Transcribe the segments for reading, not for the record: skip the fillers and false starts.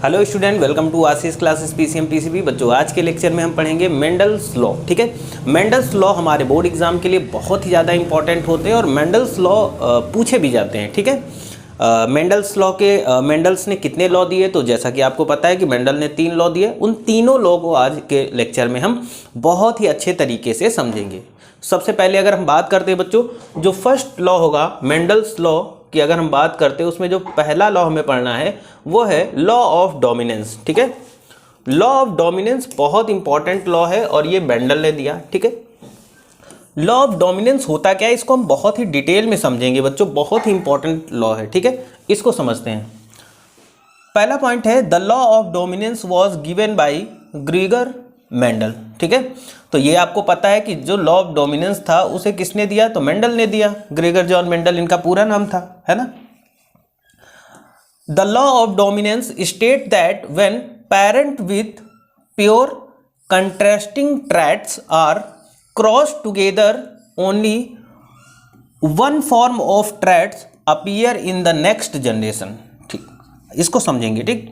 Hello student, welcome to Ashish classes PCM PCB. बच्चों, आज के लेक्चर में हम पढ़ेंगे मेंडल्स लॉ। ठीक है, मेंडल्स लॉ हमारे बोर्ड एग्जाम के लिए बहुत ही ज़्यादा इंपॉर्टेंट होते हैं और मेंडल्स लॉ पूछे भी जाते हैं। ठीक है, मेंडल्स लॉ के मेंडल्स ने कितने लॉ दिए, तो जैसा कि आपको पता है कि मेंडल ने 3 लॉ दिए। उन तीनों लॉ को आज के लेक्चर में हम बहुत ही अच्छे तरीके से समझेंगे। सबसे पहले अगर हम बात करते हैं बच्चों, जो फर्स्ट लॉ होगा मेंडल्स लॉ कि अगर हम बात करते हैं, उसमें जो पहला लॉ हमें पढ़ना है वो है लॉ ऑफ डोमिनेंस। ठीक है, लॉ ऑफ डोमिनेंस बहुत इंपॉर्टेंट लॉ है और ये मेंडल ने दिया। ठीक है, लॉ ऑफ डोमिनेंस होता क्या है, इसको हम बहुत ही डिटेल में समझेंगे बच्चों, बहुत ही इंपॉर्टेंट लॉ है। ठीक है, इसको समझते हैं। पहला पॉइंट है the law of dominance was given by ग्रीगर Mendel. ठीक है, तो ये आपको पता है कि जो लॉ ऑफ डोमिनेंस था उसे किसने दिया, तो मेंडल ने दिया। ग्रेगर जॉन मेंडल इनका पूरा नाम था, है ना। The law of dominance state that when parent with pure contrasting traits are cross together only one form of traits appear in the next generation. ठीक, इसको समझेंगे। ठीक,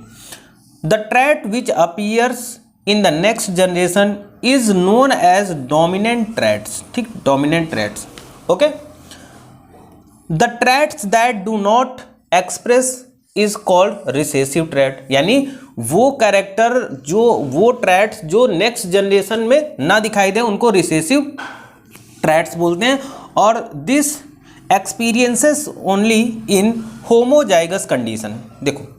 the trait which appears in the next generation is known as dominant traits। ठीक, dominant traits। okay, the traits that do not express is called recessive trait। यानी वो character वो traits जो next generation में ना दिखाई दे उनको रिसेसिव ट्रैट्स बोलते हैं। और this experiences only in homozygous condition. देखो,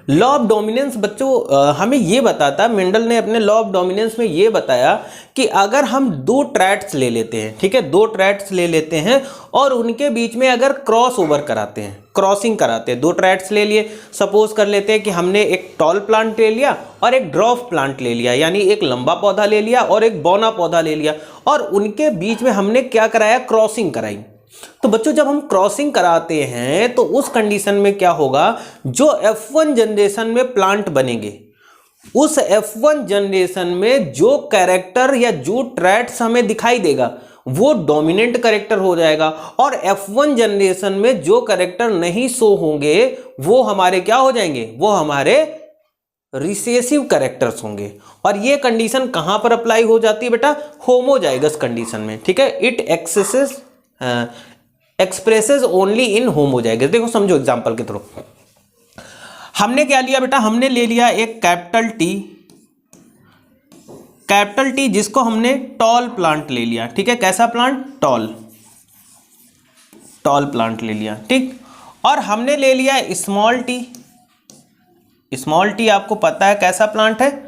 लॉ ऑफ डोमिनेंस बच्चों हमें ये बताता, मेंडल ने अपने लॉ ऑफ डोमिनेंस में ये बताया कि अगर हम 2 ट्रैट्स ले लेते हैं, ठीक है, 2 ट्रैट्स ले लेते हैं और उनके बीच में अगर क्रॉस ओवर कराते हैं, क्रॉसिंग कराते हैं, 2 ट्रैट्स ले लिए, सपोज कर लेते हैं कि हमने एक टॉल प्लांट ले लिया और एक ड्रॉफ प्लांट ले लिया, यानी एक लंबा पौधा ले लिया और एक बौना पौधा ले लिया, और उनके बीच में हमने क्या कराया, क्रॉसिंग कराई। तो बच्चों, जब हम क्रॉसिंग कराते हैं तो उस कंडीशन में क्या होगा, जो F1 जनरेशन में प्लांट बनेंगे, उस F1 जनरेशन में जो कैरेक्टर या जो ट्रैट्स हमें दिखाई देगा वो डोमिनेंट कैरेक्टर हो जाएगा, और F1 जनरेशन में जो कैरेक्टर नहीं शो होंगे वो हमारे क्या हो जाएंगे, वो हमारे रिसेसिव कैरेक्टर्स होंगे। और ये कंडीशन कहां पर अप्लाई हो जाती है बेटा, होमोजाइगस कंडीशन में। ठीक है, it expresses only in homozygous. देखो समझो एग्जांपल के थ्रू, हमने क्या लिया बेटा, हमने ले लिया एक कैपिटल टी जिसको हमने टॉल प्लांट ले लिया। ठीक है, कैसा प्लांट, टॉल प्लांट ले लिया। ठीक, और हमने ले लिया स्मॉल टी आपको पता है कैसा प्लांट है,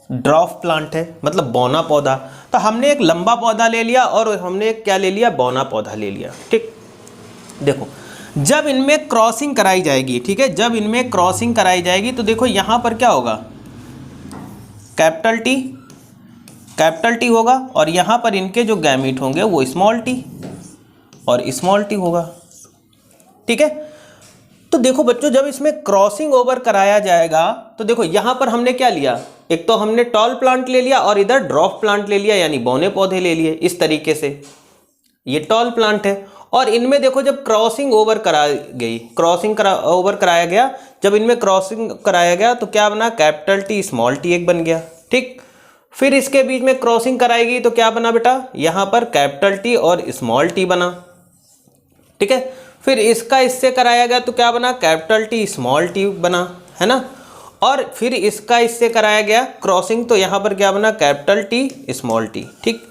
ड्रॉफ प्लांट है, मतलब बौना पौधा। तो हमने एक लंबा पौधा ले लिया और हमने क्या ले लिया, बौना पौधा ले लिया। ठीक, देखो जब इनमें क्रॉसिंग कराई जाएगी, ठीक है, जब इनमें क्रॉसिंग कराई जाएगी तो देखो यहां पर क्या होगा, कैपिटल टी होगा, और यहां पर इनके जो गैमीट होंगे वो स्मॉल टी और स्मॉल टी होगा। ठीक है, तो देखो बच्चों, जब इसमें क्रॉसिंग ओवर कराया जाएगा तो देखो यहां पर हमने क्या लिया, एक तो हमने टॉल प्लांट ले लिया और इधर ड्रॉफ प्लांट ले लिया, यानी बौने पौधे ले लिए। इस तरीके से ये टॉल प्लांट है, और इनमें देखो जब क्रॉसिंग ओवर ओवर कराया गया, जब इनमें क्रॉसिंग कराया गया तो क्या बना, कैपिटल टी स्मॉल टी एक बन गया। ठीक, फिर इसके बीच में क्रॉसिंग कराएगी तो क्या बना बेटा, यहां पर कैपिटल टी और स्मॉल टी बना। ठीक है, फिर इसका इससे कराया गया तो क्या बना, कैपिटल टी स्मॉल टी बना, है ना। और फिर इसका इससे कराया गया क्रॉसिंग तो यहां पर क्या बना, कैपिटल टी स्मॉल टी। ठीक,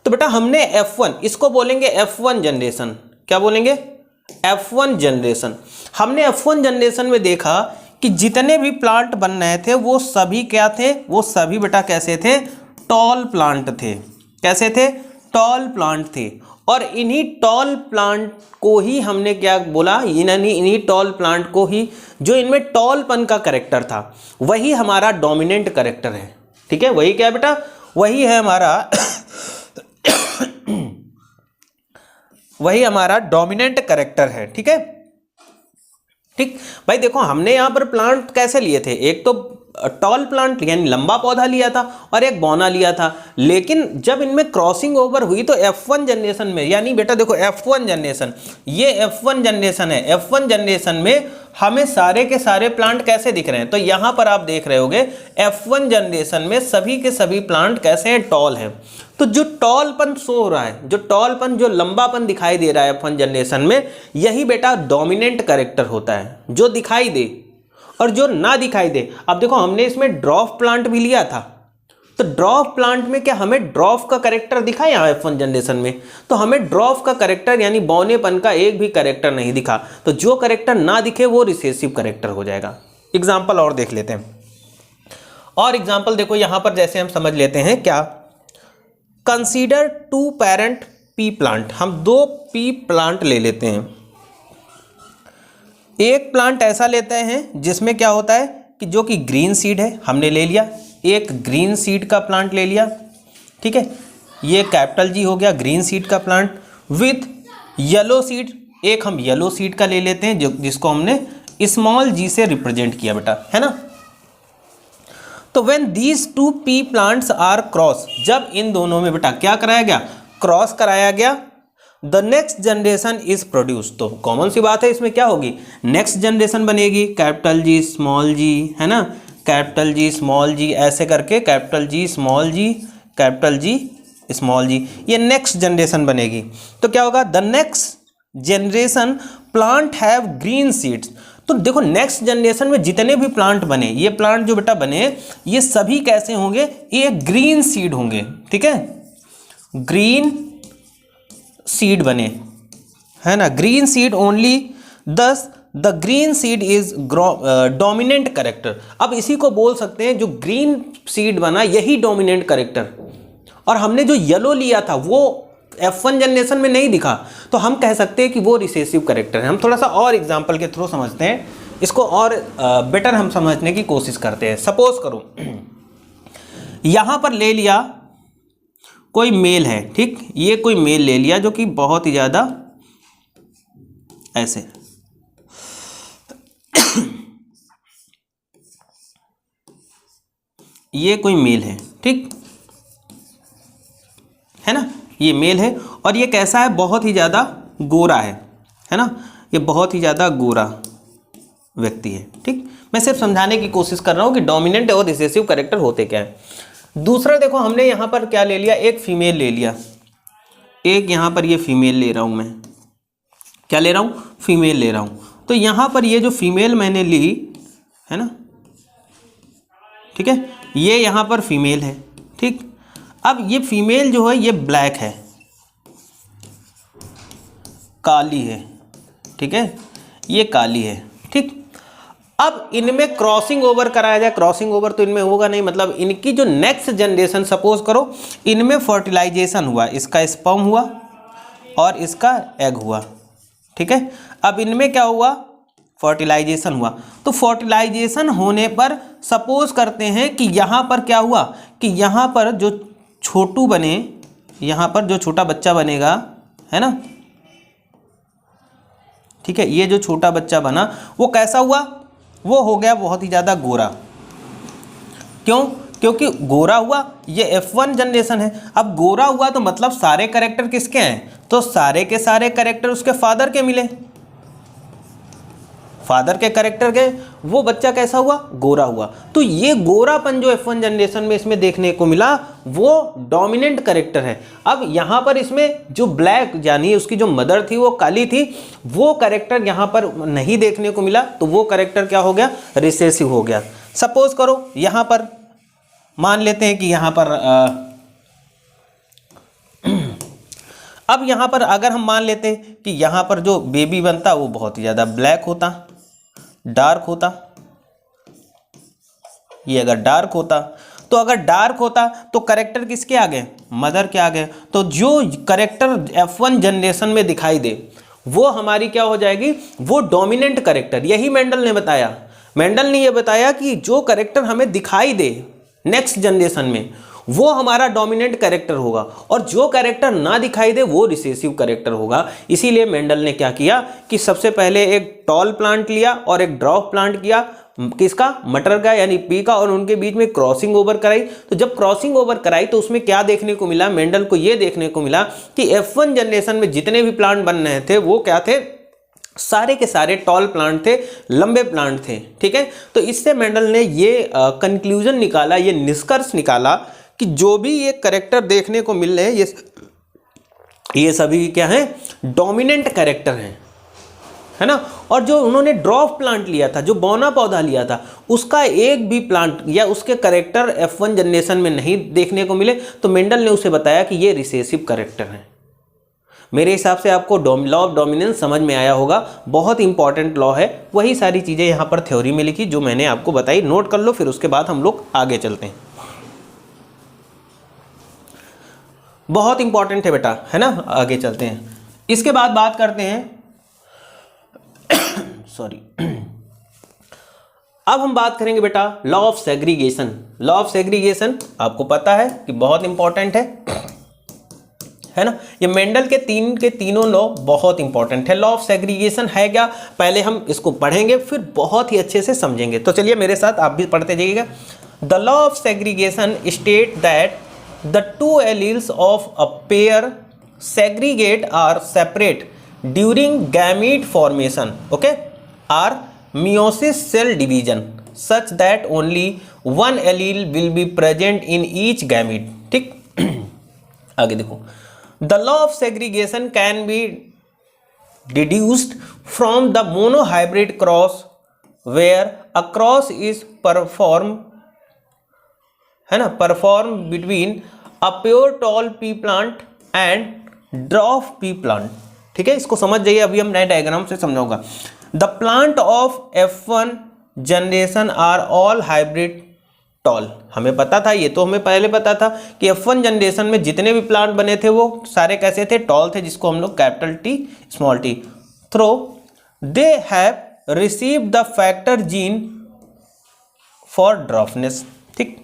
तो बेटा हमने F1, इसको बोलेंगे F1 जनरेशन। क्या बोलेंगे, F1 जनरेशन। हमने F1 जनरेशन में देखा कि जितने भी प्लांट बन रहे थे वो सभी क्या थे, वो सभी बेटा कैसे थे, टॉल प्लांट थे। कैसे थे, टॉल प्लांट थे। और इन्हीं टॉल प्लांट को ही हमने क्या बोला, इन्हीं टॉल प्लांट को ही, जो इनमें टॉलपन का कैरेक्टर था वही हमारा डोमिनेंट कैरेक्टर है। ठीक है, वही क्या बेटा, वही है हमारा वही हमारा डोमिनेंट कैरेक्टर है। ठीक है, ठीक भाई, देखो हमने यहां पर प्लांट कैसे लिए थे, एक तो टॉल प्लांट यानी लंबा पौधा लिया था और एक बौना लिया था। लेकिन जब इनमें क्रॉसिंग ओवर हुई तो F1 जनरेशन में, यानी बेटा देखो F1 जनरेशन, ये F1 जनरेशन है, F1 जनरेशन में हमें सारे के सारे प्लांट कैसे दिख रहे हैं, तो यहां पर आप देख रहे होगे F1 जनरेशन में सभी के सभी प्लांट कैसे हैं, टॉल है। तो जो टॉलपन शो हो रहा है, जो टॉलपन, जो लंबापन दिखाई दे रहा है F1 जनरेशन में, यही बेटा डोमिनेंट कैरेक्टर होता है, जो दिखाई दे और जो ना दिखाई दे। अब देखो हमने इसमें ड्रॉफ प्लांट भी लिया था, तो ड्रॉफ प्लांट में क्या हमें ड्रॉफ का कैरेक्टर दिखा यहाँ F1 जनरेशन में, तो हमें ड्रॉफ का कैरेक्टर यानी बौनेपन का एक भी कैरेक्टर नहीं दिखा। तो जो कैरेक्टर ना दिखे वो रिसेसिव कैरेक्टर हो जाएगा। एग्जाम्पल और देख लेते हैं, और एग्जाम्पल देखो यहाँ पर जैसे हम समझ लेते हैं क्या, कंसीडर 2 पेरेंट पी प्लांट, हम 2 पी प्लांट ले लेते हैं। एक प्लांट ऐसा लेते हैं जिसमें क्या होता है कि जो कि ग्रीन सीड है, हमने ले लिया, एक ग्रीन सीड का प्लांट ले लिया, ठीक है, ये कैपिटल जी हो गया ग्रीन सीड का प्लांट, विथ येलो सीड, एक हम येलो सीड का ले लेते हैं जो जिसको हमने स्मॉल जी से रिप्रेजेंट किया बेटा, है ना। तो when these 2 P plants are cross, जब इन दोनों में बेटा क्या कराया गया, क्रॉस कराया गया, the next generation is produce. तो कॉमन सी बात है, इसमें क्या होगी, नेक्स्ट जनरेशन बनेगी, कैपिटल जी स्मॉल जी, है ना, कैपिटल जी स्मॉल जी, ऐसे करके कैपिटल जी स्मॉल जी, कैपिटल जी स्मॉल जी, ये नेक्स्ट जनरेशन बनेगी। तो क्या होगा, the next generation plant have green seeds. तो देखो नेक्स्ट जनरेशन में जितने भी प्लांट बने, ये प्लांट जो बेटा बने, ये सभी कैसे होंगे, ये ग्रीन सीड होंगे, ठीक है, ग्रीन सीड बने, है ना, ग्रीन सीड ओनली, दस the green seed is dominant character. अब इसी को बोल सकते हैं जो ग्रीन सीड बना यही डोमिनेंट कैरेक्टर, और हमने जो येलो लिया था वो F1 जनरेशन में नहीं दिखा, तो हम कह सकते हैं कि वो रिसेसिव कैरेक्टर है। हम थोड़ा सा और एग्जांपल के थ्रू समझते हैं इसको, और बेटर हम समझने की कोशिश करते हैं। सपोज करो यहां पर ले लिया कोई मेल है, ठीक, ये कोई मेल ले लिया जो कि बहुत ही ज़्यादा ऐसे ये कोई मेल है, ठीक है ना, ये मेल है, और ये कैसा है, बहुत ही ज़्यादा गोरा है ना, ये बहुत ही ज़्यादा गोरा व्यक्ति है, ठीक। मैं सिर्फ समझाने की कोशिश कर रहा हूँ कि डोमिनेंट और रिसेसिव कैरेक्टर होते क्या है। दूसरा देखो हमने यहाँ पर क्या ले लिया, एक फीमेल ले लिया, एक यहाँ पर ये फीमेल ले रहा हूँ मैं, क्या ले रहा हूँ, फीमेल ले रहा हूँ। तो यहाँ पर ये जो फीमेल मैंने ली है ना, ठीक है, ये यहाँ पर फीमेल है, ठीक। अब ये फीमेल जो है ये ब्लैक है, काली है, ठीक है, ये काली है, ठीक। अब इनमें क्रॉसिंग ओवर कराया जाए, क्रॉसिंग ओवर तो इनमें होगा नहीं, मतलब इनकी जो नेक्स्ट जनरेशन, सपोज करो इनमें फर्टिलाइजेशन हुआ, इसका स्पर्म हुआ और इसका एग हुआ, ठीक है। अब इनमें क्या हुआ, फर्टिलाइजेशन हुआ, तो फर्टिलाइजेशन होने पर सपोज करते हैं कि यहाँ पर क्या हुआ कि यहाँ पर जो छोटू बने, यहाँ पर जो छोटा बच्चा बनेगा, है ना, ठीक है, ये जो छोटा बच्चा बना वो कैसा हुआ, वो हो गया बहुत ही ज़्यादा गोरा। क्यों, क्योंकि गोरा हुआ, ये F1 जनरेशन है। अब गोरा हुआ तो मतलब सारे कैरेक्टर किसके हैं, तो सारे के सारे कैरेक्टर उसके फादर के मिले, फादर के कैरेक्टर के, वो बच्चा कैसा हुआ, गोरा हुआ। तो ये गोरापन जो F1 जनरेशन में इसमें देखने को मिला वो डोमिनेंट कैरेक्टर है। अब यहाँ पर इसमें जो ब्लैक यानी उसकी जो मदर थी वो काली थी, वो कैरेक्टर यहाँ पर नहीं देखने को मिला, तो वो कैरेक्टर क्या हो गया, रिसेसिव हो गया। सपोज करो यहाँ पर मान लेते हैं कि यहाँ पर अब यहाँ पर अगर हम मान लेते हैं कि यहाँ पर जो बेबी बनता वो बहुत ही ज़्यादा ब्लैक होता, डार्क होता, ये अगर डार्क होता, तो अगर डार्क होता तो करेक्टर किसके आगे, मदर के आगे। तो जो करेक्टर F1 जनरेशन में दिखाई दे वो हमारी क्या हो जाएगी, वो डोमिनेंट करेक्टर। यही मेंडल ने बताया, मेंडल ने ये बताया कि जो करेक्टर हमें दिखाई दे नेक्स्ट जनरेशन में वो हमारा डोमिनेंट कैरेक्टर होगा, और जो कैरेक्टर ना दिखाई दे वो रिसेसिव कैरेक्टर होगा। इसीलिए मेंडल ने क्या किया कि सबसे पहले एक टॉल प्लांट लिया और एक ड्रॉप प्लांट किया, किसका, मटर का यानी पी का, और उनके बीच में क्रॉसिंग ओवर कराई। तो जब क्रॉसिंग ओवर कराई तो उसमें क्या देखने को मिला, मेंडल को ये देखने को मिला कि F1 जनरेशन में जितने भी प्लांट बन रहे थे वो क्या थे, सारे के सारे टॉल प्लांट थे, लंबे प्लांट थे, ठीक है। तो इससे मेंडल ने ये कंक्लूजन निकाला, ये निष्कर्ष निकाला कि जो भी ये कैरेक्टर देखने को मिल रहे हैं ये सभी क्या हैं, डोमिनेंट कैरेक्टर हैं, है ना। और जो उन्होंने ड्वार्फ प्लांट लिया था, जो बौना पौधा लिया था, उसका एक भी प्लांट या उसके कैरेक्टर F1 जनरेशन में नहीं देखने को मिले, तो मेंडल ने उसे बताया कि ये रिसेसिव कैरेक्टर हैं। मेरे हिसाब से आपको लॉ ऑफ डोमिनेंस समझ में आया होगा, बहुत इंपॉर्टेंट लॉ है। वही सारी चीज़ें यहाँ पर थ्योरी में लिखी जो मैंने आपको बताई, नोट कर लो, फिर उसके बाद हम लोग आगे चलते हैं। बहुत इंपॉर्टेंट है बेटा, है ना। आगे चलते हैं, इसके बाद बात करते हैं सॉरी अब हम बात करेंगे बेटा law of segregation. Law of segregation आपको पता है कि बहुत इंपॉर्टेंट है ना। ये मेंडल के तीनों लॉ बहुत इंपॉर्टेंट है। लॉ ऑफ सेग्रीगेशन है क्या, पहले हम इसको पढ़ेंगे, फिर बहुत ही अच्छे से समझेंगे। तो चलिए मेरे साथ आप भी पढ़ते जाइएगा। The law of segregation state that the two alleles of a pair segregate are separate during gamete formation, okay, are meiosis cell division such that only one allele will be present in each gamete, ठीक। आगे देखो, the law of segregation can be deduced from the monohybrid cross where a cross is performed between a pure tall pea plant and dwarf pea plant, ठीक है। इसको समझ जाइए, अभी हम नए डायग्राम से समझाऊंगा। The plant of F1 generation are all hybrid tall। हमें पता था, ये तो हमें पहले पता था कि F1 जनरेशन में जितने भी प्लांट बने थे वो सारे कैसे थे, टॉल थे, जिसको हम लोग capital T small T through they have receive the factor gene for dwarfness, ठीक।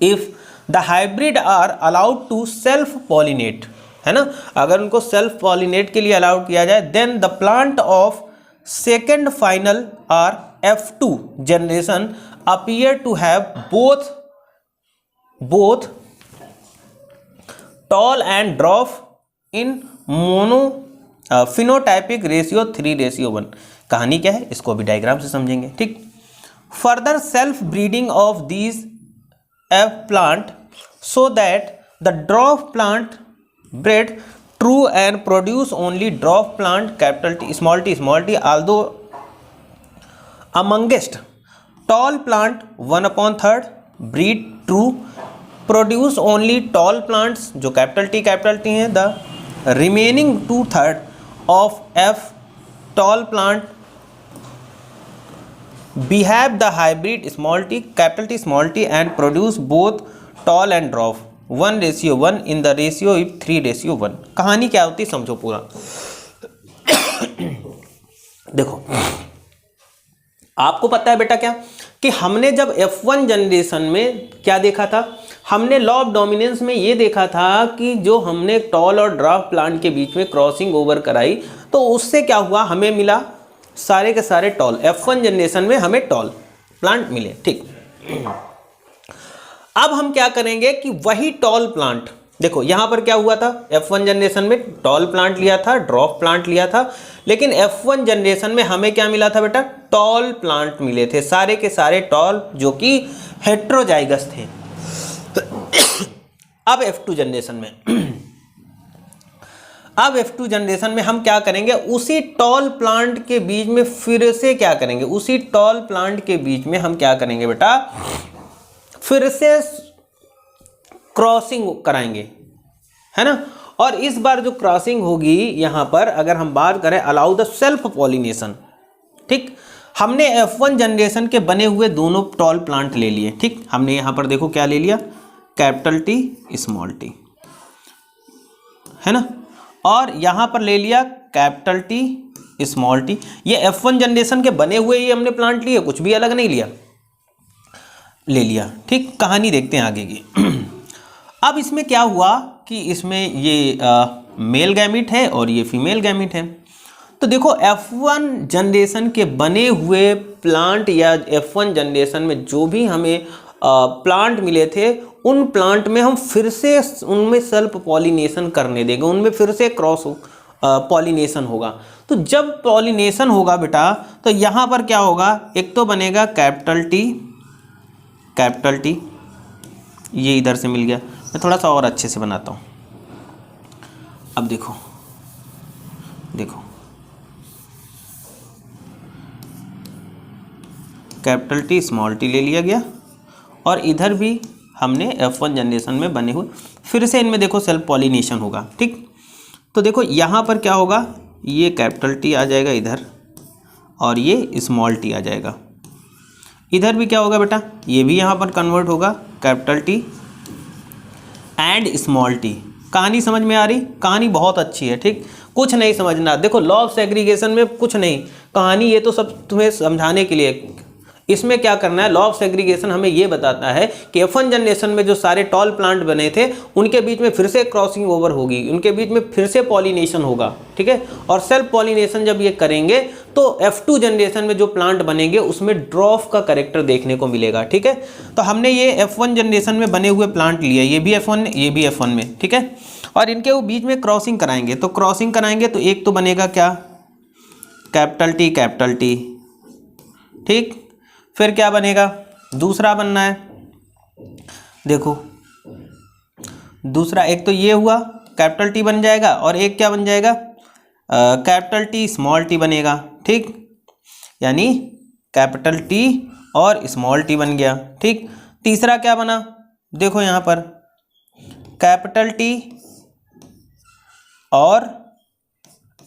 If the hybrid are allowed to self pollinate, है ना, अगर उनको सेल्फ पॉलिनेट के लिए अलाउड किया जाए, then the plant of second final or F2 generation appear to have both tall and dwarf in phenotypic ratio 3:1। कहानी क्या है, इसको भी डायग्राम से समझेंगे, ठीक। Further self breeding of these F plant so that the dwarf plant bred true and produce only dwarf plant capital T small t, although amongst tall plant 1/3 breed true produce only tall plants जो capital T हैं, the remaining 2/3 of F tall plant behave the hybrid small t capital T small t and produce both tall and dwarf 1:1 in the ratio if 3:1। कहानी क्या होती समझो पूरा। देखो आपको पता है बेटा क्या कि हमने जब F1 जनरेशन में क्या देखा था, हमने लॉ ऑफ डोमिनेंस में ये देखा था कि जो हमने टॉल और ड्वार्फ प्लांट के बीच में क्रॉसिंग ओवर कराई, तो उससे क्या हुआ, हमें मिला सारे के सारे टॉल। F1 जनरेशन में हमें टॉल प्लांट मिले, ठीक। अब हम क्या करेंगे कि वही टॉल प्लांट, देखो यहां पर क्या हुआ था, F1 जनरेशन में टॉल प्लांट लिया था, ड्वार्फ प्लांट लिया था, लेकिन F1 जनरेशन में हमें क्या मिला था बेटा, टॉल प्लांट मिले थे, सारे के सारे टॉल जो कि हेट्रोजाइगस थे। अब F2 जनरेशन में हम क्या करेंगे, उसी टॉल प्लांट के बीच में फिर से क्या करेंगे, उसी टॉल प्लांट के बीच में हम क्या करेंगे बेटा, फिर से क्रॉसिंग कराएंगे, है ना। और इस बार जो क्रॉसिंग होगी यहां पर अगर हम बात करें अलाउ द सेल्फ पॉलिनेशन, ठीक। हमने F1 जनरेशन के बने हुए दोनों टॉल प्लांट ले लिए, ठीक। हमने यहां पर देखो क्या ले लिया, कैपिटल टी स्मॉल टी, है ना, और यहां पर ले लिया कैपिटल टी स्मॉल टी। ये F1 जनरेशन के बने हुए ही हमने प्लांट लिए, कुछ भी अलग नहीं लिया, ले लिया, ठीक। कहानी देखते हैं आगे की। अब इसमें क्या हुआ कि इसमें ये मेल गैमिट है और ये फीमेल गैमिट है। तो देखो F1 जनरेशन के बने हुए प्लांट या F1 जनरेशन में जो भी हमें प्लांट मिले थे, उन प्लांट में हम फिर से उनमें सेल्फ पॉलिनेशन करने देंगे, उनमें फिर से क्रॉस पॉलिनेशन होगा। तो जब पॉलिनेशन होगा बेटा तो यहाँ पर क्या होगा, एक तो बनेगा कैपिटल टी, ये इधर से मिल गया। मैं थोड़ा सा और अच्छे से बनाता हूँ। अब देखो कैपिटल टी स्मॉल टी ले लिया गया, और इधर भी हमने F1 जनरेशन में बने हुए, फिर से इनमें देखो सेल्फ पॉलिनेशन होगा। ठीक, तो देखो यहाँ पर क्या होगा, ये कैपिटल टी आ जाएगा इधर, और ये स्मॉल टी आ जाएगा। इधर भी क्या होगा बेटा, ये भी यहाँ पर कन्वर्ट होगा capital T and small T. कहानी समझ में आ रही? कहानी बहुत अच्छी है। ठीक, कुछ नहीं समझना, देखो लॉ ऑफ सेग्रीगेशन में कुछ नहीं, कहानी ये तो सब तुम्हें समझाने के लिए। इसमें क्या करना है, लॉ ऑफ सेग्रीगेशन हमें ये बताता है कि F1 जनरेशन में जो सारे टॉल प्लांट बने थे उनके बीच में फिर से क्रॉसिंग ओवर होगी, उनके बीच में फिर से पॉलिनेशन होगा। ठीक है, और सेल्फ पॉलिनेशन जब ये करेंगे तो F2 जनरेशन में जो प्लांट बनेंगे उसमें ड्रॉफ का कैरेक्टर देखने को मिलेगा। ठीक है, तो हमने ये F1 जनरेशन में बने हुए प्लांट लिए, ये भी F1 ये भी F1 में। ठीक है, और इनके वो बीच में क्रॉसिंग कराएंगे, तो क्रॉसिंग कराएंगे तो एक तो बनेगा क्या, कैपिटल टी। ठीक, फिर क्या बनेगा, दूसरा बनना है, देखो दूसरा एक तो ये हुआ कैपिटल टी बन जाएगा, और एक क्या बन जाएगा, कैपिटल टी स्मॉल टी बनेगा। ठीक, यानी कैपिटल टी और स्मॉल टी बन गया। ठीक, तीसरा क्या बना, देखो यहाँ पर कैपिटल टी और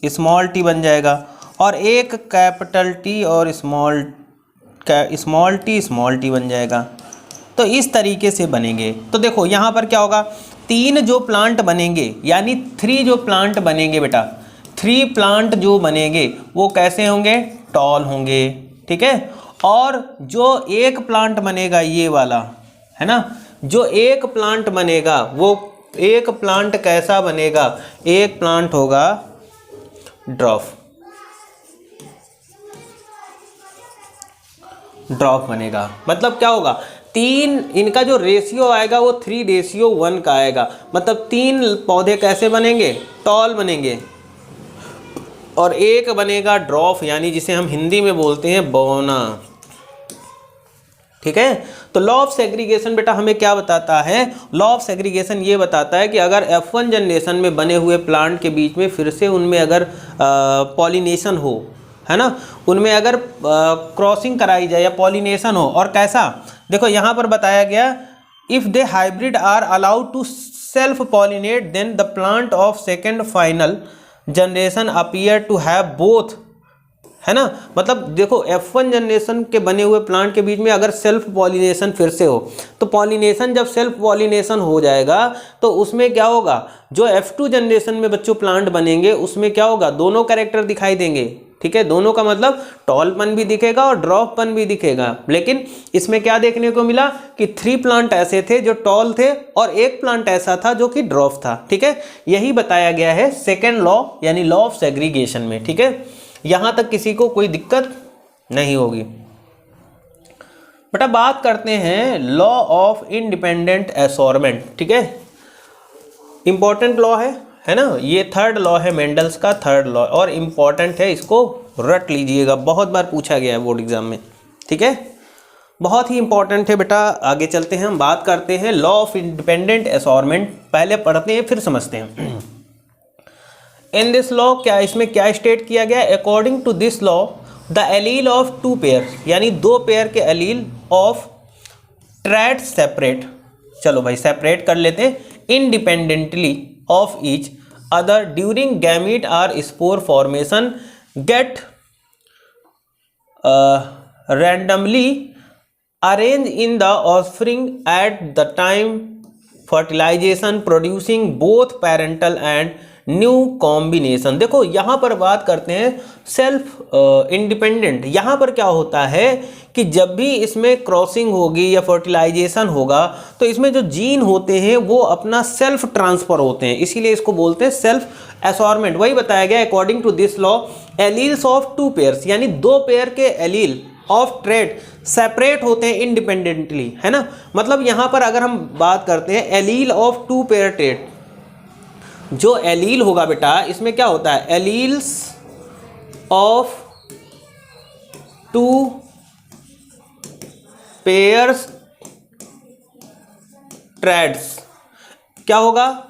स्मॉल टी बन जाएगा, और एक कैपिटल टी और स्मॉल टी बन जाएगा। तो इस तरीके से बनेंगे। तो देखो यहाँ पर क्या होगा, 3 जो प्लांट बनेंगे, यानी 3 जो प्लांट बनेंगे बेटा, 3 प्लांट जो बनेंगे वो कैसे होंगे, टॉल होंगे। ठीक है, और जो एक प्लांट बनेगा ये वाला है ना, जो एक प्लांट बनेगा वो एक प्लांट कैसा बनेगा, एक प्लांट होगा ड्रॉप बनेगा। मतलब क्या होगा, 3 इनका जो रेशियो आएगा वो 3:1 का आएगा। मतलब 3 पौधे कैसे बनेंगे, टॉल बनेंगे, और एक बनेगा ड्रॉप, यानी जिसे हम हिंदी में बोलते हैं बौना। ठीक है, तो लॉ ऑफ सेग्रीगेशन बेटा हमें क्या बताता है, लॉ ऑफ सेग्रीगेशन ये बताता है कि अगर F1 जनरेशन में बने हुए प्लांट के बीच में फिर से उनमें अगर पॉलिनेशन हो, है ना, उनमें अगर क्रॉसिंग कराई जाए या पॉलिनेशन हो, और कैसा, देखो यहाँ पर बताया गया, if they hybrid are allowed to self pollinate then the plant of second final generation appear to have both, है ना। मतलब देखो F1 जनरेशन के बने हुए प्लांट के बीच में अगर सेल्फ पॉलिनेशन फिर से हो, तो पॉलिनेशन जब सेल्फ पॉलिनेशन हो जाएगा तो उसमें क्या होगा, जो F2 जनरेशन में बच्चों प्लांट बनेंगे उसमें क्या होगा, दोनों कैरेक्टर दिखाई देंगे। ठीक है, दोनों का मतलब टॉलपन भी दिखेगा और ड्रॉपपन भी दिखेगा। लेकिन इसमें क्या देखने को मिला कि 3 प्लांट ऐसे थे जो टॉल थे और एक प्लांट ऐसा था जो कि ड्रॉप था। ठीक है, यही बताया गया है सेकेंड लॉ यानी लॉ ऑफ सेग्रीगेशन में। ठीक है, यहां तक किसी को कोई दिक्कत नहीं होगी। बेटा बात करते हैं लॉ ऑफ इंडिपेंडेंट असॉर्टमेंट। ठीक है, इंपॉर्टेंट लॉ है ना, ये थर्ड लॉ है मेंडल्स का थर्ड लॉ, और इम्पॉर्टेंट है, इसको रट लीजिएगा, बहुत बार पूछा गया है बोर्ड एग्जाम में। ठीक है, बहुत ही इंपॉर्टेंट है बेटा। आगे चलते हैं, हम बात करते हैं लॉ ऑफ इंडिपेंडेंट असॉर्टमेंट। पहले पढ़ते हैं फिर समझते हैं। इन दिस लॉ क्या, इसमें क्या स्टेट किया गया, according to this law the allele of 2 pair, यानी 2 पेयर के एलील ऑफ ट्रैट सेपरेट, चलो भाई सेपरेट कर लेते हैं, independently of each other during gamete are spore formation get randomly arranged in the offspring at the time fertilization producing both parental and new combination. देखो यहाँ पर बात करते हैं सेल्फ इंडिपेंडेंट। यहाँ पर क्या होता है कि जब भी इसमें क्रॉसिंग होगी या फर्टिलाइजेशन होगा तो इसमें जो जीन होते हैं वो अपना सेल्फ ट्रांसफर होते हैं, इसीलिए इसको बोलते हैं सेल्फ असॉर्टमेंट। वही बताया गया according to this law alleles of 2 pairs, यानी 2 पेयर के एलील ऑफ ट्रेट सेपरेट होते हैं इंडिपेंडेंटली, है ना। मतलब यहाँ पर अगर हम बात करते हैं एलील ऑफ 2 पेयर ट्रेट, जो एलील होगा बेटा इसमें क्या होता है, एलील्स ऑफ 2 पेयर्स थ्रेड्स क्या होगा?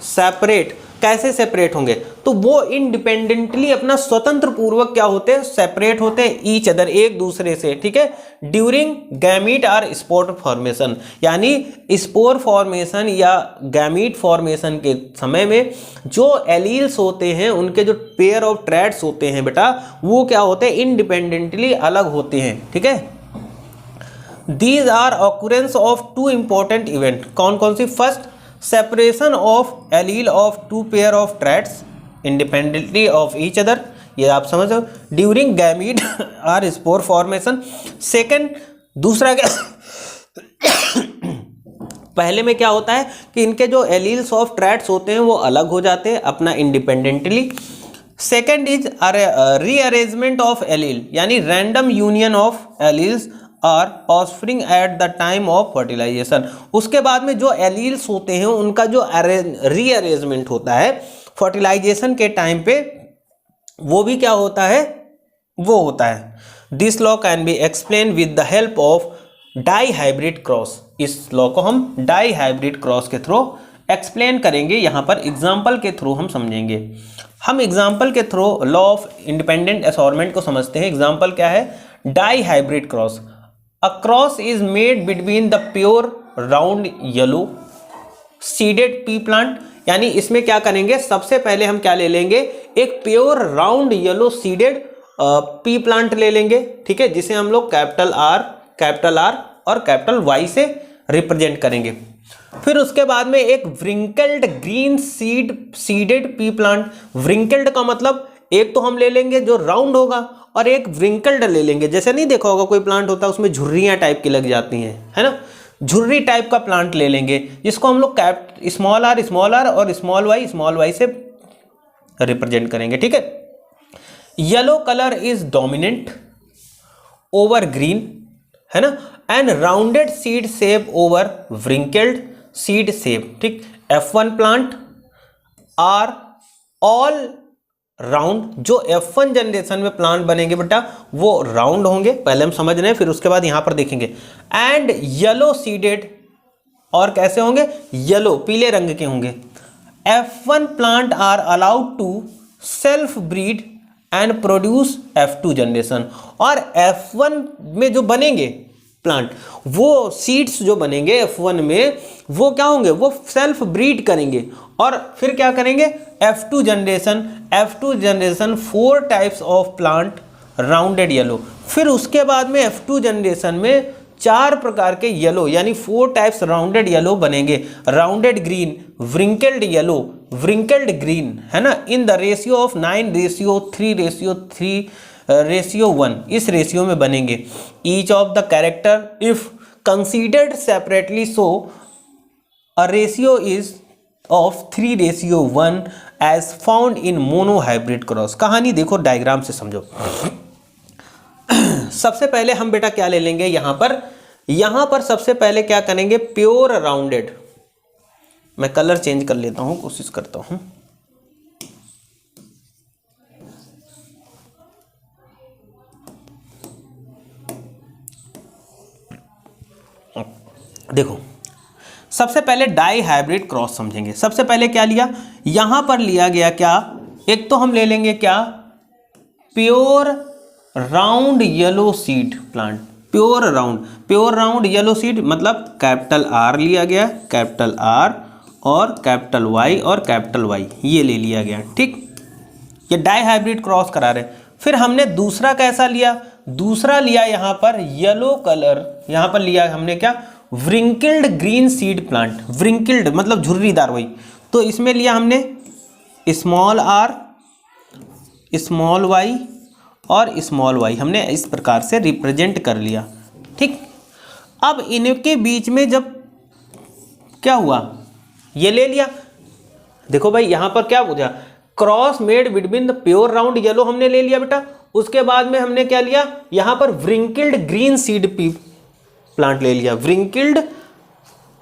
सेपरेट। कैसे सेपरेट होंगे? तो वो इंडिपेंडेंटली अपना स्वतंत्र पूर्वक क्या होते हैं? सेपरेट होते हैं ईच अदर, एक दूसरे से, ठीक है। ड्यूरिंग गैमीट और स्पोर फॉर्मेशन, यानी स्पोर फॉर्मेशन या गैमीट फॉर्मेशन के समय में जो एलील्स होते हैं, उनके जो पेयर ऑफ थ्रेड्स होते हैं बेटा, वो क्या होते हैं? इंडिपेंडेंटली अलग होते हैं, ठीक है। These are occurrence of 2 important event. कौन कौन सी? First, separation of allele of 2 pair of threads independently of each other, ये आप समझ रहे हो, ड्यूरिंग गैमीट और स्पोर फॉर्मेशन। सेकेंड, दूसरा क्या पहले में क्या होता है कि इनके जो एलील्स ऑफ थ्रेड्स होते हैं वो अलग हो जाते हैं अपना independently. Second is rearrangement of allele, यानी रैंडम यूनियन ऑफ एलील्स और offspring at the time of fertilization. उसके बाद में जो एलील्स होते हैं उनका जो रीअरेंजमेंट होता है फर्टिलाइजेशन के टाइम पे, वो भी क्या होता है? वो होता है। This law can be explain with the help of dihybrid cross. इस लॉ को हम डाई हाइब्रिड क्रॉस के थ्रू एक्सप्लेन करेंगे। यहाँ पर एग्जाम्पल के थ्रू हम समझेंगे। हम एग्जाम्पल के through law of independent assortment को समझते हैं। एग्जाम्पल क्या है? Dihybrid cross. A cross is made between the pure round yellow seeded pea plant, यानी इसमें क्या करेंगे? सबसे पहले हम क्या ले लेंगे? एक pure round yellow seeded P plant ले लेंगे, ठीक है, जिसे हम लोग कैपिटल आर और कैपिटल वाई से रिप्रेजेंट करेंगे। फिर उसके बाद में एक wrinkled green seeded P plant. Wrinkled का मतलब एक तो हम ले लेंगे जो राउंड होगा और एक व्रिंकल्ड ले लेंगे। जैसे नहीं देखा होगा कोई प्लांट होता है उसमें झुर्रियां टाइप की लग जाती हैं, है ना, झुर्री टाइप का प्लांट ले लेंगे, जिसको हम लोग स्मॉल आर और स्मॉल वाई से रिप्रेजेंट करेंगे, ठीक है। Yellow colour is dominant over green, है ना, and rounded seed shape over wrinkled seed shape, ठीक। F1 plant are all round. जो F1 जनरेशन में प्लांट बनेंगे बेटा वो राउंड होंगे, पहले हम समझ रहे हैं, फिर उसके बाद यहां पर देखेंगे। एंड येलो सीडेड, और कैसे होंगे? येलो, पीले रंग के होंगे। F1 plant are allowed to self breed and produce F2 generation. और F1 में जो बनेंगे प्लांट, वो सीड्स जो बनेंगे F1 में, वो क्या होंगे? वो सेल्फ ब्रीड करेंगे और फिर क्या करेंगे? F2 generation 4 types of plant rounded yellow. फिर उसके बाद में F2 जनरेशन में 4 प्रकार के येलो, यानी 4 टाइप्स राउंडेड येलो बनेंगे। Rounded green, wrinkled yellow, wrinkled green, है ना, इन द रेशियो ऑफ 9:3:3:1, इस रेशियो में बनेंगे। Each of the character if considered separately so a ratio is of 3:1 as found in monohybrid cross. कहानी देखो, diagram से समझो। सबसे पहले हम बेटा क्या ले लेंगे? यहां पर सबसे पहले क्या करेंगे? Pure rounded. मैं कलर चेंज कर लेता हूं, कोशिश करता हूं। देखो, सबसे पहले डाई हाइब्रिड क्रॉस समझेंगे। सबसे पहले क्या लिया? यहां पर लिया गया क्या? एक तो हम ले लेंगे क्या? Pure round yellow seed plant. Pure round yellow seed मतलब कैपिटल आर लिया गया, कैपिटल आर और कैपिटल वाई और कैपिटल वाई, ये ले लिया गया, ठीक। ये डाई हाइब्रिड क्रॉस करा रहे। फिर हमने दूसरा कैसा लिया? दूसरा लिया यहां पर येलो कलर, यहां पर लिया हमने क्या? Wrinkled green seed plant. Wrinkled मतलब झुर्रीदार, वही। तो इसमें लिया हमने स्मॉल आर, स्मॉल वाई और स्मॉल वाई, हमने इस प्रकार से रिप्रेजेंट कर लिया, ठीक। अब इनके बीच में जब क्या हुआ, ये ले लिया। देखो भाई यहां पर क्या पूछा? Cross made between the pure round yellow हमने ले लिया बेटा। उसके बाद में हमने क्या लिया? यहां पर wrinkled green seed P plant ले लिया, व्रिंकल्ड,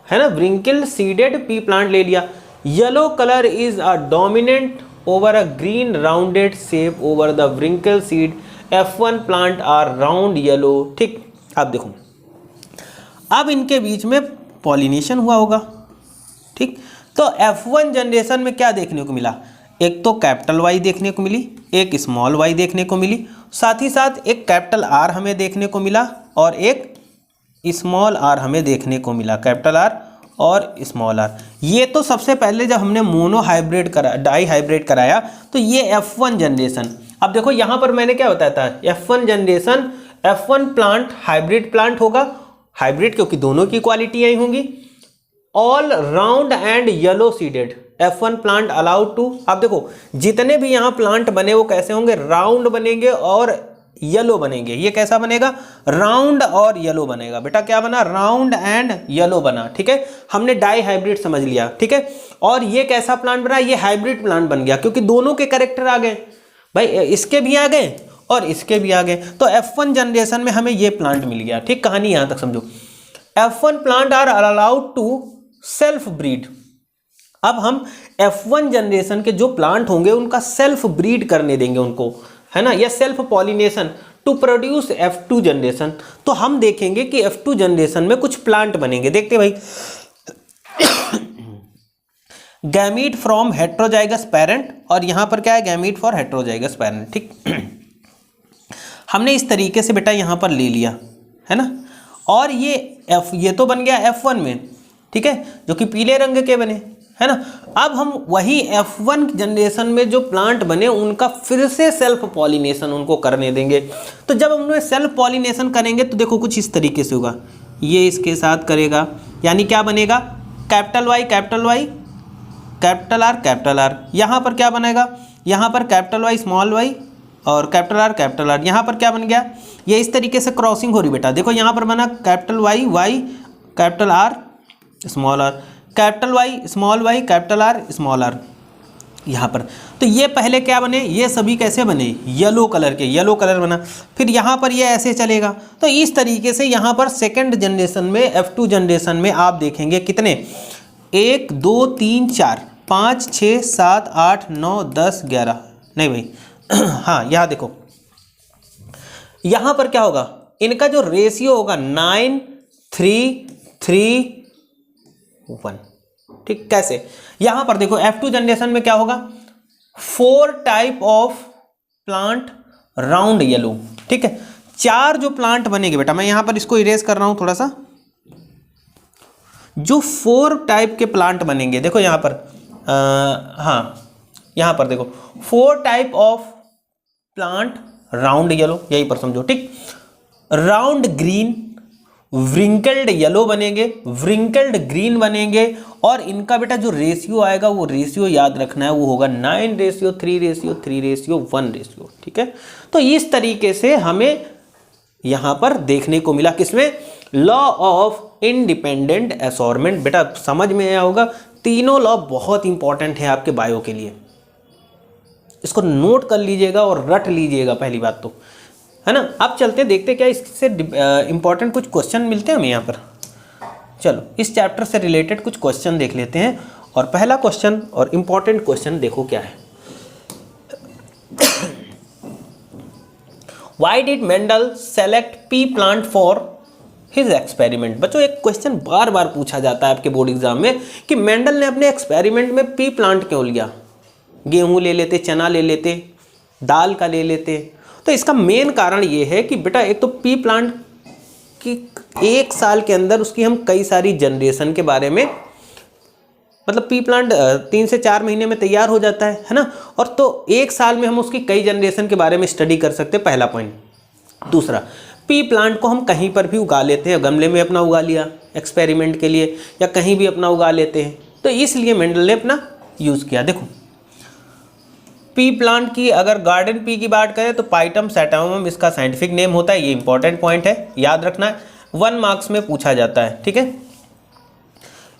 है ना, व्रिंकल्ड सीडेड पी प्लांट ले लिया। Yellow colour is a dominant over a green rounded shape over the wrinkled seed. F1 plant are round yellow. ठीक, अब देखो, अब इनके बीच में पॉलिनेशन हुआ होगा। ठीक, तो F1 जनरेशन में क्या देखने को मिला? एक तो कैपिटल वाई देखने को मिली, एक स्मॉल वाई देखने को मिली, साथ ही साथ एक कैपिटल आर हमें देखने को मिला और एक स्मॉल आर हमें देखने को मिला, कैपिटल आर और स्मॉल आर। ये तो सबसे पहले जब हमने मोनो हाइब्रिड करा, डाई हाइब्रिड कराया, तो ये F1 जनरेशन। अब देखो यहाँ पर मैंने क्या बताया था, F1 generation, F1 plant hybrid plant होगा, हाइब्रिड क्योंकि दोनों की क्वालिटी यही होंगी। All round and yellow seeded, F1 plant allowed to. अब देखो जितने भी यहाँ प्लांट बने वो कैसे होंगे, राउंड बनेंगे और येलो बनेंगे। ये कैसा बनेगा, राउंड और येलो बनेगा। बेटा क्या बना, राउंड एंड येलो बना। ठीक है, हमने डाई हाइब्रिड समझ लिया। ठीक है, और ये कैसा प्लांट बना, ये हाइब्रिड प्लांट बन गया क्योंकि दोनों के कैरेक्टर आ गए भाई, इसके भी आ गए और इसके भी आ गए। तो F1 जनरेशन में हमें ये प्लांट मिल गया। ठीक, कहानी यहां तक समझो। F1 plant are allowed to self breed. अब हम F1 जनरेशन के जो प्लांट होंगे उनका सेल्फ ब्रीड करने देंगे उनको, है ना, या self pollination to produce F2 generation. तो हम देखेंगे कि F2 जनरेशन में कुछ प्लांट बनेंगे। देखते भाई, गैमीट फ्रॉम हेट्रोजाइगस पेरेंट, और यहां पर क्या है, गैमीट फॉर हेट्रोजाइगस पेरेंट। ठीक, हमने इस तरीके से बेटा यहां पर ले लिया, है ना, और ये तो बन गया F1 में, ठीक है, जो कि पीले रंग के बने, है ना। अब हम वही F1 जनरेशन में जो प्लांट बने उनका फिर से सेल्फ पॉलिनेशन उनको करने देंगे। तो जब हम उन्हें सेल्फ पॉलिनेशन करेंगे तो देखो कुछ इस तरीके से होगा, ये इसके साथ करेगा, यानी क्या बनेगा, capital Y capital Y, capital R. यहाँ पर क्या बनेगा, यहाँ पर कैपिटल वाई स्मॉल वाई और कैपिटल आर। यहाँ पर क्या बन गया, ये इस तरीके से क्रॉसिंग हो रही बेटा। देखो यहाँ पर बना capital Y Y, capital R small R, capital Y small Y, capital R small R यहाँ पर। तो ये पहले क्या बने, ये सभी कैसे बने, येलो कलर के, येलो कलर बना। फिर यहाँ पर ये ऐसे चलेगा। तो इस तरीके से यहाँ पर सेकंड जनरेशन में, F2 जनरेशन में आप देखेंगे कितने, 1 2 3 4 5 6 7 8 9 10 11, नहीं भाई हाँ यहाँ देखो, यहाँ पर क्या होगा, इनका जो रेशियो होगा 9 3 3 1। ठीक, कैसे, यहां पर देखो F2 जनरेशन में क्या होगा, 4 type of plant round yellow. ठीक है, 4 जो प्लांट बनेंगे बेटा, मैं यहां पर इसको इरेज कर रहा हूं थोड़ा सा, जो 4 टाइप के प्लांट बनेंगे। देखो यहां पर हाँ, यहां पर देखो 4 type of plant round yellow, यहीं पर समझो। ठीक, राउंड ग्रीन, व्रिंकल्ड येलो बनेंगे, व्रिंकल्ड ग्रीन बनेंगे, और इनका बेटा जो रेशियो आएगा वो रेशियो याद रखना है, वो होगा 9:3:3:1:1। ठीक है, तो इस तरीके से हमें यहां पर देखने को मिला, किसमें, लॉ ऑफ इंडिपेंडेंट असॉर्टमेंट। बेटा समझ में आया होगा, तीनों लॉ बहुत इंपॉर्टेंट है आपके बायो के लिए, इसको नोट कर लीजिएगा और रट लीजिएगा पहली बात तो, है ना। अब चलते देखते क्या इससे इंपॉर्टेंट कुछ क्वेश्चन मिलते हैं हमें यहाँ पर। चलो इस चैप्टर से रिलेटेड कुछ क्वेश्चन देख लेते हैं, और पहला क्वेश्चन और इंपॉर्टेंट क्वेश्चन देखो क्या है। Why did Mendel select pea plant for his experiment? बच्चों एक क्वेश्चन बार बार पूछा जाता है आपके बोर्ड एग्जाम में कि मेंडल ने अपने एक्सपेरिमेंट में पी प्लांट क्यों लिया, गेहूं ले लेते, चना ले लेते, दाल का ले लेते। तो इसका मेन कारण ये है कि बेटा एक तो पी प्लांट की 1 साल के अंदर उसकी हम कई सारी जनरेशन के बारे में, मतलब पी प्लांट 3 से 4 महीने में तैयार हो जाता है ना, और तो 1 साल में हम उसकी कई जनरेशन के बारे में स्टडी कर सकते हैं, पहला पॉइंट। दूसरा, पी प्लांट को हम कहीं पर भी उगा लेते हैं, गमले में अपना उगा लिया एक्सपेरिमेंट के लिए, या कहीं भी अपना उगा लेते हैं, तो इसलिए मेंडल ने अपना यूज़ किया। देखो पी प्लांट की अगर गार्डन पी की बात करें तो पाइटम सैटाइमम इसका साइंटिफिक नेम होता है, ये इंपॉर्टेंट पॉइंट है, याद रखना है, 1 मार्क्स में पूछा जाता है। ठीक है,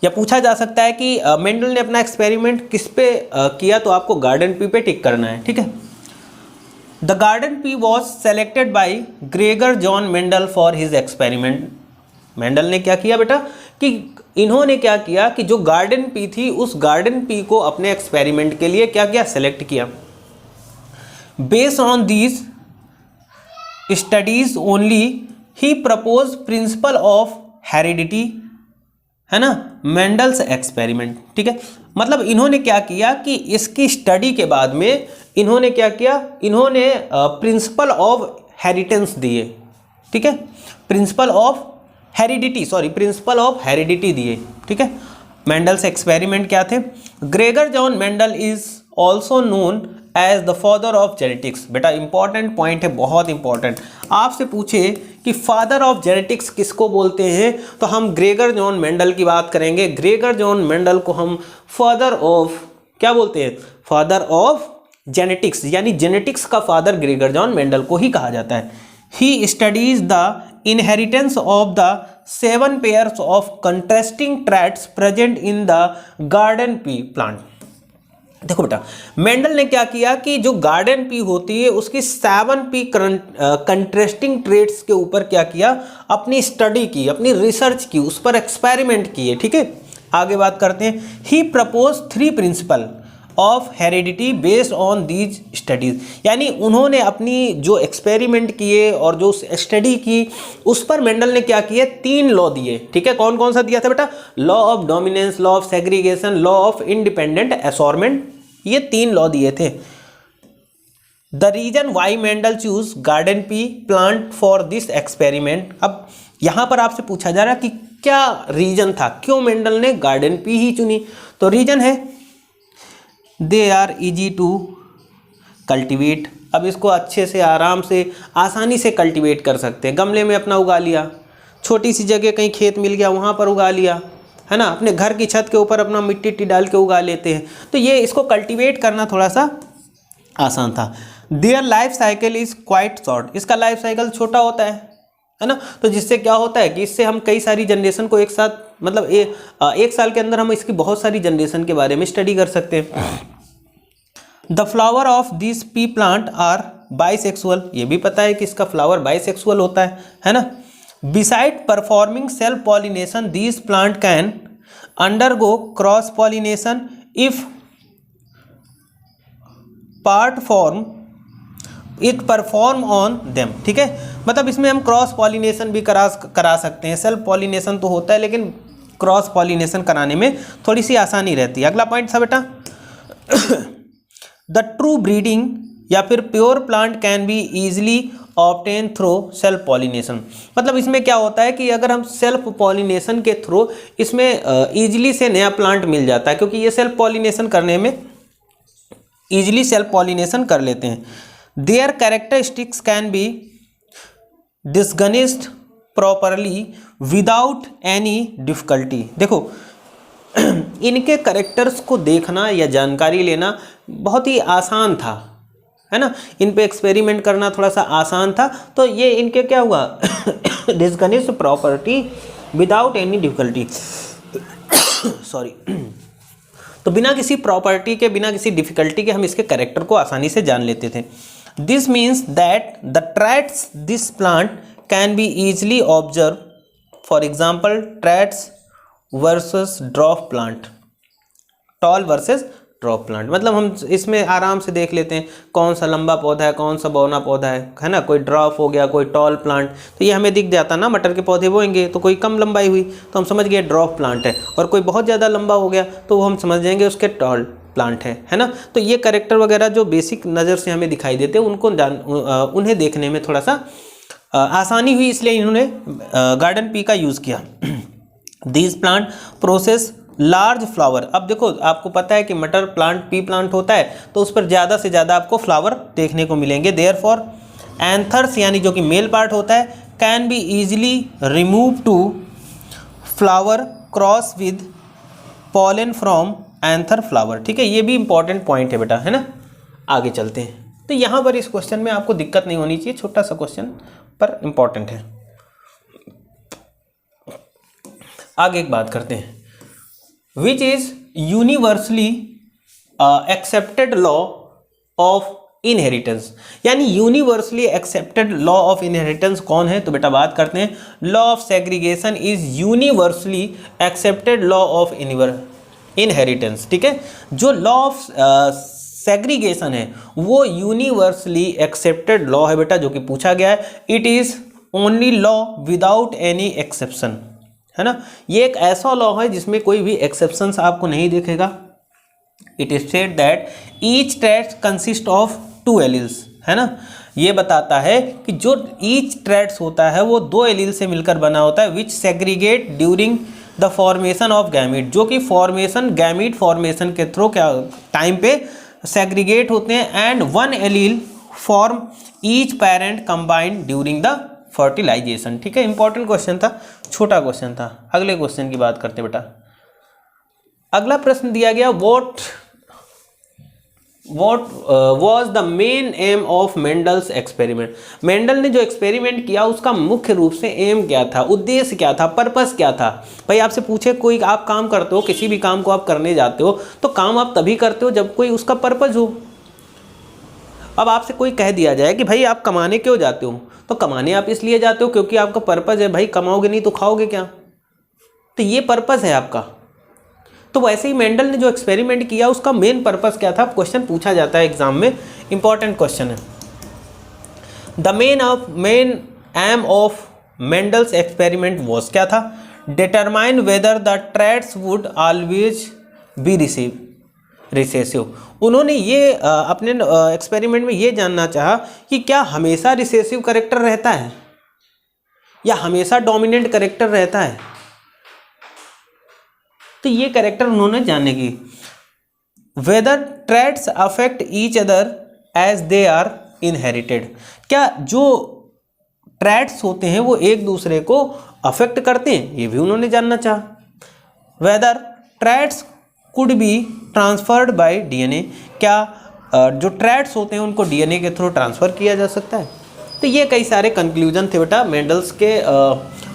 या पूछा जा सकता है कि मेंडल ने अपना एक्सपेरिमेंट किस पे किया, तो आपको गार्डन पी पे टिक करना है। ठीक है, the garden pea was selected by Gregor John Mendel for his experiment. Mendel ने क्या किया बेटा कि इन्होंने क्या किया कि जो गार्डन पी थी उस गार्डन पी को अपने एक्सपेरिमेंट के लिए क्या किया, सेलेक्ट किया। Based on these studies only he propose principal of heredity, है ना, मेंडल्स एक्सपेरिमेंट। ठीक है, मतलब इन्होंने क्या किया कि इसकी स्टडी के बाद में इन्होंने क्या किया, इन्होंने प्रिंसिपल ऑफ हेरिटेंस दिए। ठीक है, principle of heredity, sorry principle of heredity दिए। ठीक है, मेंडल्स एक्सपेरिमेंट क्या थे? Gregor John Mendel is also known as the father of genetics. बेटा इंपॉर्टेंट पॉइंट है, बहुत इंपॉर्टेंट। आपसे पूछे कि फादर ऑफ जेनेटिक्स किसको बोलते हैं, तो हम ग्रेगर जॉन मेंडल की बात करेंगे। ग्रेगर जॉन मेंडल को हम फादर ऑफ क्या बोलते हैं, फादर ऑफ जेनेटिक्स, यानी जेनेटिक्स का फादर ग्रेगर जॉन मेंडल को ही कहा जाता है। He studies the inheritance of the 7 pairs of contrasting traits present in the garden pea plant. देखो बेटा, मेंडल ने क्या किया कि जो गार्डन पी होती है उसकी 7 पी कंट्रास्टिंग ट्रेट्स के ऊपर क्या किया, अपनी स्टडी की, अपनी रिसर्च की, उस पर एक्सपेरिमेंट किए। ठीक है, आगे बात करते हैं। He propose 3 principle of heredity based on these studies, यानी उन्होंने अपनी जो एक्सपेरिमेंट किए और जो स्टडी की उस पर मेंडल ने क्या किए, 3 लॉ दिए। ठीक है, कौन कौन सा दिया था बेटा? Law of dominance, law of segregation, law of independent assortment, ये 3 लॉ दिए थे। The reason why Mendel choose garden pea plant for this experiment. अब यहां पर आपसे पूछा जा रहा है कि क्या रीजन था, क्यों मेंडल ने गार्डन पी ही चुनी? तो रीजन है they are easy to cultivate. अब इसको अच्छे से, आराम से, आसानी से कल्टिवेट कर सकते हैं। गमले में अपना उगा लिया, छोटी सी जगह कहीं खेत मिल गया वहाँ पर उगा लिया, है ना, अपने घर की छत के ऊपर अपना मिट्टी डाल के उगा लेते हैं। तो ये इसको कल्टिवेट करना थोड़ा सा आसान था। Their life cycle is quite short, इसका लाइफ साइकिल छोटा होता है ना, तो जिससे क्या होता है कि इससे हम कई सारी जनरेशन को एक साथ, मतलब एक साल के अंदर हम इसकी बहुत सारी जनरेशन के बारे में स्टडी कर सकते हैं। The flower of this pea plant are bisexual, ये भी पता है कि इसका फ्लावर बाइसेक्सुअल होता है ना। Beside performing self pollination this plant can undergo cross pollination if part form it perform on them. ठीक है, मतलब इसमें हम क्रॉस पॉलिनेशन भी करा सकते हैं। सेल्फ पॉलिनेशन तो होता है लेकिन क्रॉस पॉलिनेशन कराने में थोड़ी सी आसानी रहती है। अगला पॉइंट था बेटा, द ट्रू ब्रीडिंग या फिर pure plant can be easily obtain through self pollination. मतलब इसमें क्या होता है कि अगर हम सेल्फ पॉलिनेशन के थ्रू इसमें ईजिली से नया प्लांट मिल जाता है, क्योंकि ये सेल्फ पॉलिनेशन करने में ईजिली सेल्फ पॉलिनेशन कर लेते हैं। Their characteristics can be distinguished properly without any difficulty. देखो इनके कैरेक्टर्स को देखना या जानकारी लेना बहुत ही आसान था, है ना, इन पे एक्सपेरिमेंट करना थोड़ा सा आसान था। तो ये इनके क्या हुआ, distinguished property without any difficulty, sorry, तो बिना किसी प्रॉपर्टी के, बिना किसी डिफिकल्टी के हम इसके कैरेक्टर को आसानी से जान लेते थे। This means that the traits this plant can be easily observe, for example traits versus dwarf plant, tall versus dwarf plant. मतलब हम इसमें आराम से देख लेते हैं कौन सा लंबा पौधा है, कौन सा बौना पौधा है ना, कोई ड्रॉप हो गया, कोई टॉल प्लांट, तो ये हमें दिख जाता ना। मटर के पौधे बोएंगे तो कोई कम लंबाई हुई तो हम समझ गए ड्रॉप प्लांट है, और कोई बहुत ज़्यादा लंबा हो गया तो वो हम समझ जाएंगे उसके टॉल प्लांट है ना। तो ये कैरेक्टर वगैरह जो बेसिक नज़र से हमें दिखाई देते हैं उनको उन्हें देखने में थोड़ा सा आसानी हुई, इसलिए इन्होंने गार्डन पी का यूज़ किया। These plant process large flower. अब देखो आपको पता है कि मटर प्लांट पी प्लांट होता है तो उस पर ज़्यादा से ज़्यादा आपको फ्लावर देखने को मिलेंगे। देयरफॉर एंथर्स यानी जो कि मेल पार्ट होता है can be easily remove to flower cross with pollen from another flower. ठीक है, ये भी इंपॉर्टेंट पॉइंट है बेटा, है ना। आगे चलते हैं, तो यहाँ पर इस क्वेश्चन में आपको दिक्कत नहीं होनी चाहिए, छोटा सा क्वेश्चन पर इंपॉर्टेंट है। आगे एक बात करते हैं, which is universally accepted law of inheritance, यानी universally accepted law of inheritance कौन है? तो बेटा बात करते हैं, law of segregation is universally accepted law of inheritance. ठीक है, जो लॉ ऑफ सेग्रीगेशन है वो यूनिवर्सली एक्सेप्टेड लॉ है बेटा, जो कि पूछा गया है। It is only law without any exception, है ना। ये एक ऐसा लॉ है जिसमें कोई भी एक्सेप्शंस आपको नहीं दिखेगा। It is said that each trait consist of 2 alleles, है ना। ये बताता है कि जो ईच ट्रेट्स होता है वो 2 एलील से मिलकर बना होता है, which segregate during the formation of gamete, जो कि फॉर्मेशन गैमीट फॉर्मेशन के थ्रू क्या टाइम पे सेग्रीगेट होते हैं। And 1 allele form each parent combined during the fertilisation. ठीक है, इंपॉर्टेंट क्वेश्चन था, छोटा क्वेश्चन था। अगले क्वेश्चन की बात करते हैं बेटा। अगला प्रश्न दिया गया, what was the main M of Mendel's experiment. Mendel ने जो एक्सपेरिमेंट किया उसका मुख्य रूप से एम क्या था, उद्देश्य क्या था, पर्पस क्या था। भाई आपसे पूछे कोई आप काम करते हो, किसी भी काम को आप करने जाते हो तो काम आप तभी करते हो जब कोई उसका पर्पस हो। अब आपसे कोई कह दिया जाए कि भाई आप कमाने क्यों जाते हो, तो कमाने आप इसलिए जाते हो क्योंकि आपका पर्पस है। भाई कमाओगे नहीं तो खाओगे क्या, तो ये पर्पस है आपका। तो वैसे ही मेंडल ने जो एक्सपेरिमेंट किया उसका मेन पर्पस क्या था, क्वेश्चन पूछा जाता है एग्जाम में, इंपॉर्टेंट क्वेश्चन है। The main M of Mendel's experiment was, क्या था, determine whether the traits would always be recessive. उन्होंने ये अपने एक्सपेरिमेंट में ये जानना चाहा कि क्या हमेशा रिसेसिव करेक्टर रहता है या हमेशा डोमिनेंट करेक्टर रहता है। तो ये करेक्टर उन्होंने जानने की। Whether traits affect each other as they are inherited, क्या जो ट्रेट्स होते हैं वो एक दूसरे को अफेक्ट करते हैं, ये भी उन्होंने जानना चाहा। Whether traits could be transferred by DNA, क्या जो ट्रेट्स होते हैं उनको डीएनए के थ्रू ट्रांसफ़र किया जा सकता है। तो ये कई सारे कंक्लूजन थे बेटा मेंडल्स के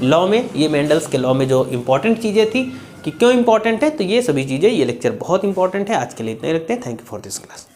लॉ में। ये मेंडल्स के लॉ में जो इंपॉर्टेंट चीज़ें थी कि क्यों इंपॉर्टेंट है, तो ये सभी चीज़ें, ये लेक्चर बहुत इंपॉर्टेंट है। आज के लिए इतना ही रखते हैं। Thank you for this class.